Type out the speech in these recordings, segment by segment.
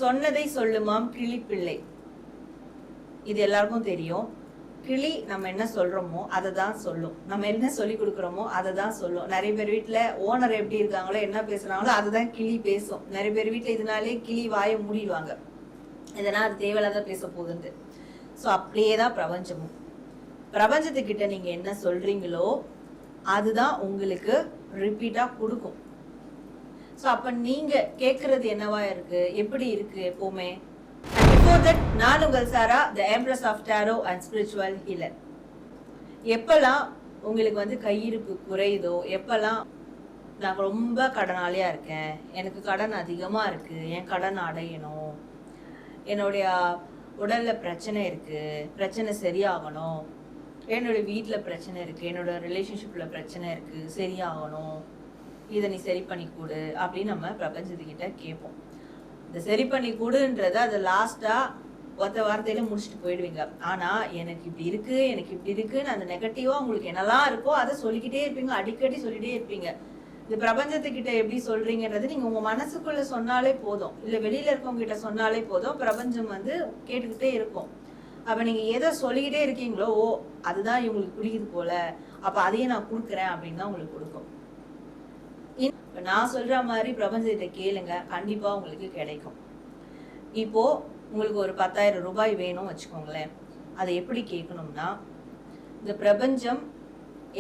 சொன்னதை சொல்லுமாம் கிளிப்பிள்ளை. இது எல்லாருக்கும் தெரியும். கிளி நம்ம என்ன சொல்றோமோ அதை தான் சொல்லும். நம்ம என்ன சொல்லி கொடுக்குறோமோ அதை தான் சொல்லும். நிறைய பேர் வீட்டுல ஓனர் எப்படி இருக்காங்களோ என்ன பேசுறாங்களோ அதுதான் கிளி பேசும். நிறைய பேர் வீட்டுல இதனாலே கிளி வாயை மூடிடுவாங்க, இதனா அது தேவையில்லாத பேச போகுதுன்ட்டு. ஸோ அப்படியேதான் பிரபஞ்சமும். பிரபஞ்சத்துக்கிட்ட நீங்க என்ன சொல்றீங்களோ அதுதான் உங்களுக்கு ரிப்பீட்டா கொடுக்கும். ஸோ அப்ப நீங்க கேட்கறது என்னவா இருக்கு, எப்படி இருக்கு எப்பவுமே. Before that, நான் உங்கள் சாரா, the Empress of Tarot and Spiritual Healer. எப்பெல்லாம் உங்களுக்கு கையிருப்பு குறையுதோ, எப்பெல்லாம் நான் ரொம்ப கடனாளியா இருக்கேன், எனக்கு கடன் அதிகமா இருக்கு, என் கடன் அடையணும், என்னுடைய உடல்ல பிரச்சனை இருக்கு, பிரச்சனை சரியாகணும், என்னோட வீட்டில் பிரச்சனை இருக்கு, என்னோட ரிலேஷன்ஷிப்ல பிரச்சனை இருக்கு, சரியாகணும், இதை நீ சரி பண்ணி கொடு அப்படின்னு நம்ம பிரபஞ்சத்துக்கிட்ட கேட்போம். இந்த சரி பண்ணி கொடுன்றத அது லாஸ்டா ஒத்த வார்த்தையில முடிச்சுட்டு போயிடுவீங்க. ஆனா எனக்கு இப்படி இருக்கு, எனக்கு இப்படி இருக்குன்னு அந்த நெகட்டிவா உங்களுக்கு என்னெல்லாம் இருக்கோ அதை சொல்லிக்கிட்டே இருப்பீங்க, அடிக்கடி சொல்லிட்டே இருப்பீங்க. இந்த பிரபஞ்சத்துக்கிட்ட எப்படி சொல்றீங்கன்றது நீங்க உங்க மனசுக்குள்ள சொன்னாலே போதும், இல்ல வெளியில இருக்கவங்க கிட்ட சொன்னாலே போதும், பிரபஞ்சம் கேட்டுக்கிட்டே இருக்கும். அப்ப நீங்க எதை சொல்லிக்கிட்டே இருக்கீங்களோ, ஓ அதுதான் இவங்களுக்கு பிடிக்குது போல, அப்ப அதையே நான் கொடுக்குறேன் அப்படின்னு தான் உங்களுக்கு கொடுக்கும். நான் சொல்ற மாதிரி பிரபஞ்சத்தை கேளுங்க, கண்டிப்பா உங்களுக்கு கிடைக்கும். இப்போ உங்களுக்கு ஒரு 10,000 ரூபாய் வேணும் வச்சுக்கோங்களேன். அதை எப்படி கேட்கணும்னா, இந்த பிரபஞ்சம்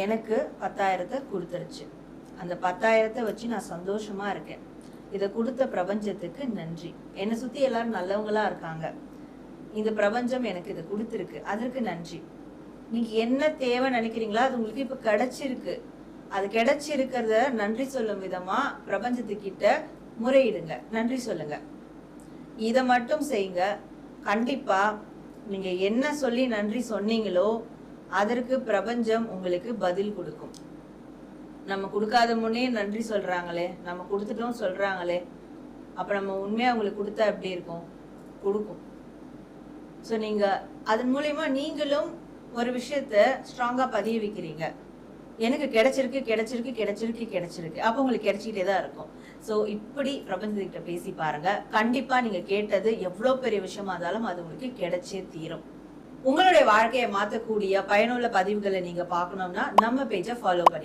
எனக்கு 10,000 கொடுத்துருச்சு, அந்த 10,000 வச்சு நான் சந்தோஷமா இருக்கேன், இதை கொடுத்த பிரபஞ்சத்துக்கு நன்றி. என்னை சுத்தி எல்லாரும் நல்லவங்களா இருக்காங்க, இந்த பிரபஞ்சம் எனக்கு இதை கொடுத்துருக்கு, அதற்கு நன்றி. நீங்க என்ன தேவை நினைக்கிறீங்களோ அது உங்களுக்கு இப்ப கிடைச்சிருக்கு, அது கிடைச்சிருக்கிறத நன்றி சொல்லும் விதமா பிரபஞ்சத்துக்கிட்ட முறையிடுங்க, நன்றி சொல்லுங்க. இதை மட்டும் செய்யுங்க. கண்டிப்பா நீங்க என்ன சொல்லி நன்றி சொன்னீங்களோ அதற்கு பிரபஞ்சம் உங்களுக்கு பதில் கொடுக்கும். நம்ம கொடுக்காத முன்னே நன்றி சொல்றாங்களே, நம்ம கொடுத்துட்டோம் சொல்றாங்களே, அப்ப நம்ம உண்மையா அவங்களுக்கு கொடுத்தா எப்படி இருக்கும், கொடுக்கும். ஸோ நீங்க அதன் மூலியமா நீங்களும் ஒரு விஷயத்த ஸ்ட்ராங்கா பதிய வைக்கிறீங்க. எனக்கு கிடைச்சிருக்கு கிடைச்சிருக்கு கிடைச்சிருக்கு கிடைச்சிருக்கு, அப்போ உங்களுக்கு கிடைச்சிக்கிட்டே தான் இருக்கும். ஸோ இப்படி பிரபஞ்சத்துக்கிட்ட பேசி பாருங்க, கண்டிப்பா நீங்க கேட்டது எவ்வளவு பெரிய விஷயமா இருந்தாலும் அது உங்களுக்கு கிடைச்சே தீரும். உங்களுடைய வாழ்க்கையை மாற்றக்கூடிய பயனுள்ள பதிவுகளை நீங்க பார்க்கணும்னா நம்ம பேஜை ஃபாலோ பண்ணி